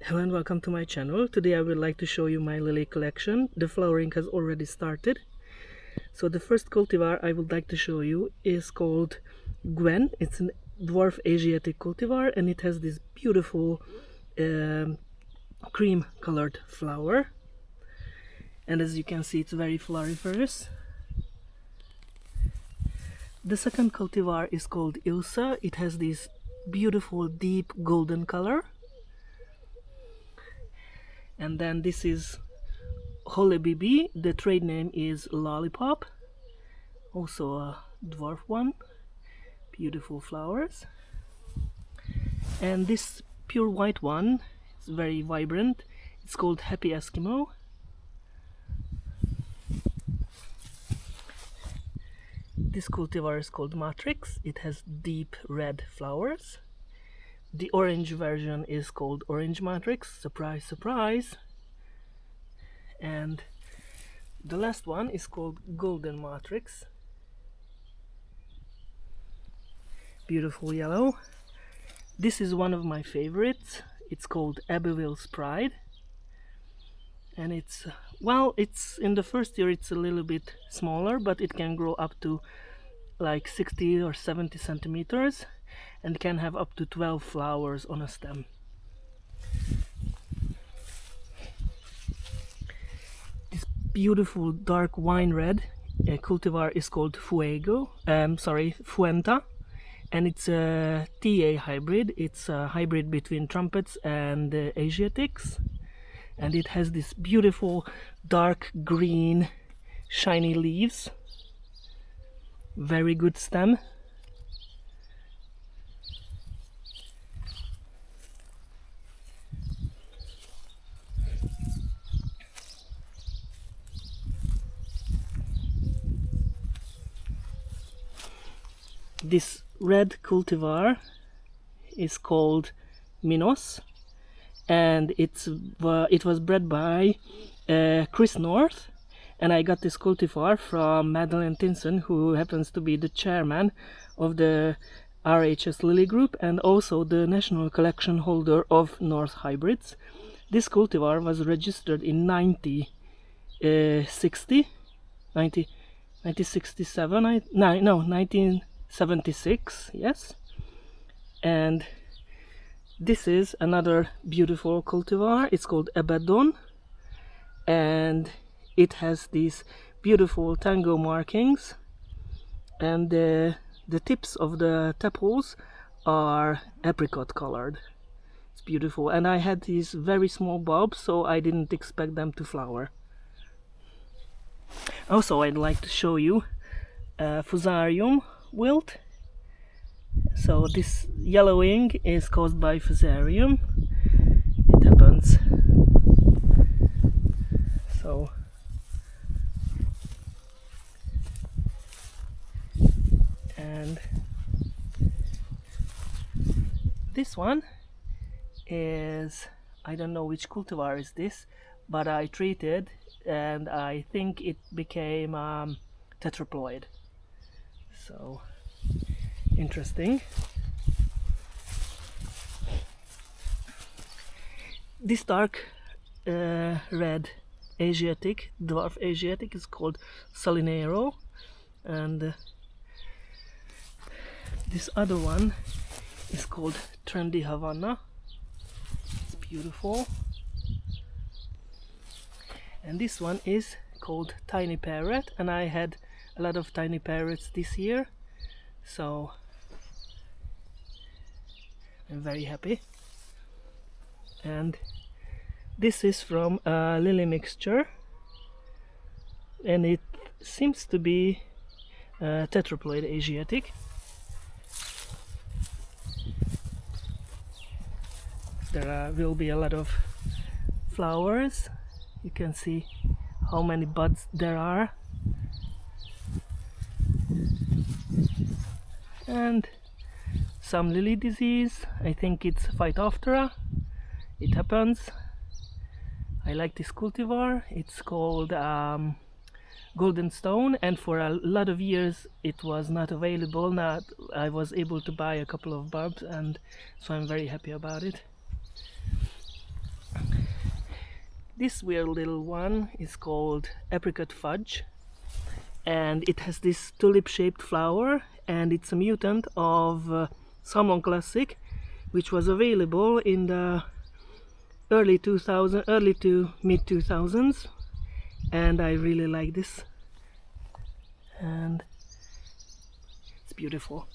Hello and welcome to my channel. Today I would like to show you my lily collection. The flowering has already started. So the first cultivar I would like to show you is called Gwen. It's a dwarf Asiatic cultivar and it has this beautiful cream colored flower. And as you can see, it's very floriferous. The second cultivar is called Ilsa. It has this beautiful deep golden color. And then this is Holly BB. The trade name is Lollipop, also a dwarf one. Beautiful flowers. And this pure white one, it's very vibrant. It's called Happy Eskimo. This cultivar is called Matrix. It has deep red flowers. The orange version is called Orange Matrix. Surprise, surprise. And the last one is called Golden Matrix. Beautiful yellow. This is one of my favorites. It's called Abbeville's Pride. And it's, well, it's in the first year it's a little bit smaller, but it can grow up to like 60 or 70 centimeters and can have up to 12 flowers on a stem. This beautiful dark wine red cultivar is called Fuenta, and it's a TA hybrid. It's a hybrid between trumpets and Asiatics, and it has this beautiful dark green shiny leaves. Very good stem. This red cultivar is called Minos, and it was bred by Chris North, and I got this cultivar from Madeleine Tinson, who happens to be the chairman of the RHS Lily Group and also the national collection holder of North Hybrids. This cultivar was registered in 1976, yes. And this is another beautiful cultivar. It's called Abaddon, and it has these beautiful tango markings, and the tips of the tepals are apricot colored. It's beautiful, and I had these very small bulbs, so I didn't expect them to flower. Also, I'd like to show you Fusarium wilt. So this yellowing is caused by Fusarium. It happens. So and this one is, I don't know which cultivar is this, but I treated and I think it became tetraploid. So interesting. This dark red Asiatic, dwarf Asiatic, is called Salinero, and this other one is called Trendy Havana. It's beautiful. And this one is called Tiny Parrot, and I had a lot of tiny parrots this year, so I'm very happy. And this is from a lily mixture, and it seems to be tetraploid Asiatic. There will be a lot of flowers. You can see how many buds there are. And some lily disease. I think it's Phytophthora. It happens. I like this cultivar. It's called Golden Stone, and for a lot of years it was not available. Now I was able to buy a couple of bulbs, and so I'm very happy about it. This weird little one is called apricot fudge, and it has this tulip shaped flower, and it's a mutant of Salmon Classic, which was available in the early to mid 2000s, and I really like this, and it's beautiful.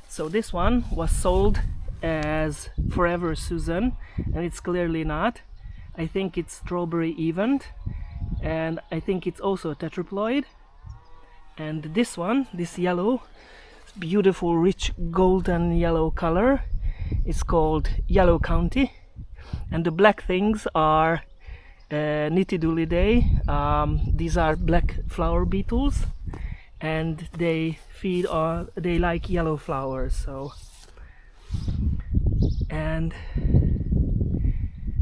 So this one was sold as Forever Susan, and it's clearly not. I think it's Strawberry Event, and I think it's also a tetraploid. And this one, this yellow, beautiful rich golden yellow color, is called Yellow County, and the black things are Nitidulidae. These are black flower beetles, and they feed on, they like yellow flowers. So, and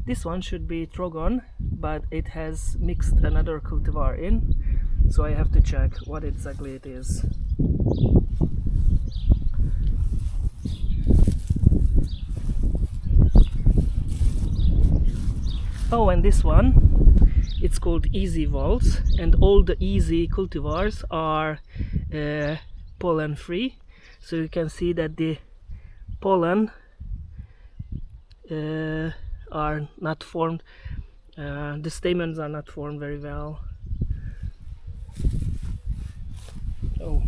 this one should be Trogon, but it has mixed another cultivar in, so I have to check what exactly it is. Oh, and this one, it's called Easy Waltz, and all the Easy cultivars are pollen free, so you can see that the pollen are not formed, the stamens are not formed very well. Oh,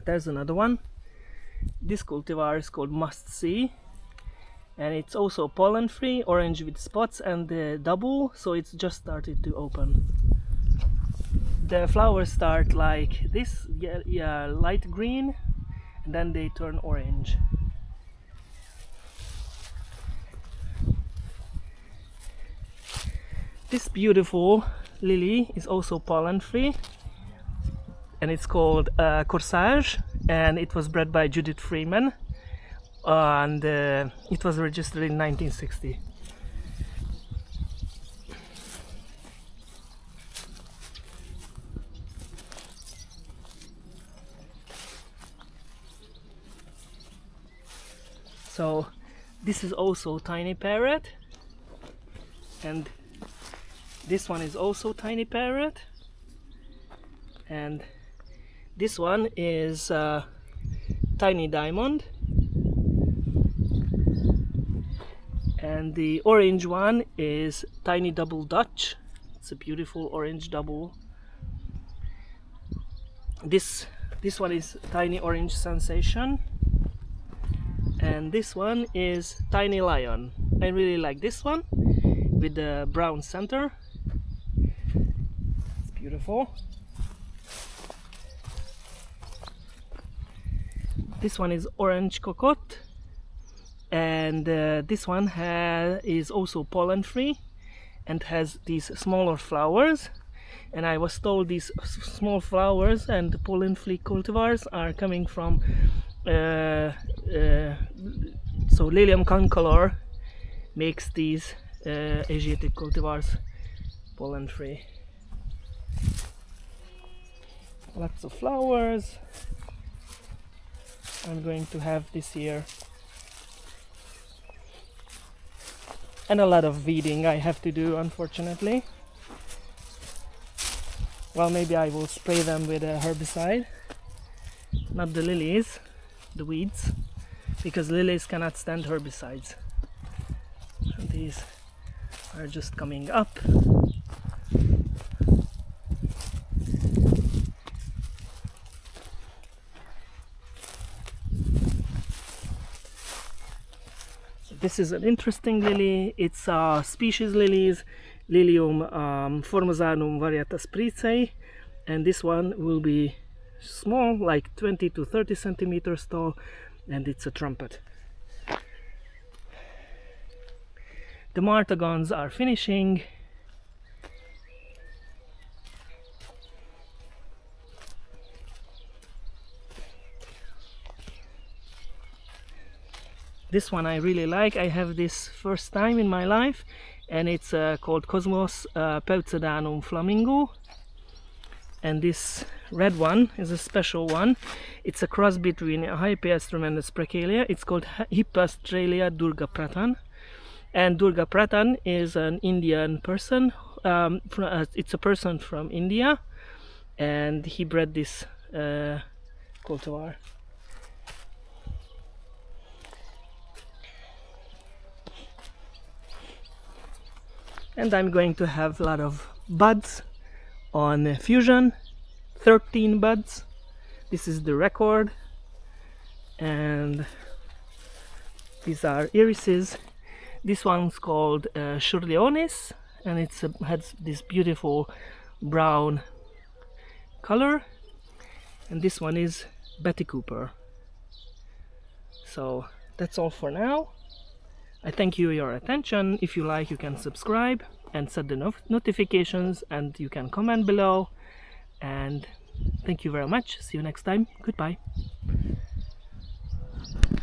there's another one. This cultivar is called Must See, and it's also pollen free, orange with spots and double, so it's just started to open. The flowers start like this, yeah, light green, and then they turn orange. This beautiful lily is also pollen free, and it's called Corsage, and it was bred by Judith Freeman, and it was registered in 1960. So this is also Tiny Parrot, and this one is also Tiny Parrot, and this one is Tiny Diamond, and the orange one is Tiny Double Dutch. It's a beautiful orange double. This one is Tiny Orange Sensation, and this one is Tiny Lion. I really like this one with the brown center. It's beautiful. This one is Orange Cocotte, and this one is also pollen free and has these smaller flowers, and I was told these small flowers and the pollen free cultivars are coming from so Lilium concolor makes these Asiatic cultivars pollen free. Lots of flowers I'm going to have this year, and a lot of weeding I have to do, unfortunately. Well, maybe I will spray them with a herbicide, not the lilies, the weeds, because lilies cannot stand herbicides. And these are just coming up. This is an interesting lily. It's species lilies, Lilium formosanum variata spricei, and this one will be small, like 20 to 30 centimeters tall, and it's a trumpet. The Martagons are finishing. This one I really like. I have this first time in my life, and it's called Cosmos Peucedanum Flamingo, And this red one is a special one. It's a cross between Hypaestrum and Sprachalia. It's called Hippastralia durgapratan. And Durga Pratan is an Indian person. It's a person from India, and he bred this cultivar. And I'm going to have a lot of buds on Fusion, 13 buds. This is the record, and these are irises. This one's called Shurleonis, and it has this beautiful brown color. And this one is Betty Cooper. So that's all for now. I thank you for your attention. If you like, you can subscribe and set the notifications, and you can comment below. And thank you very much. See you next time. Goodbye.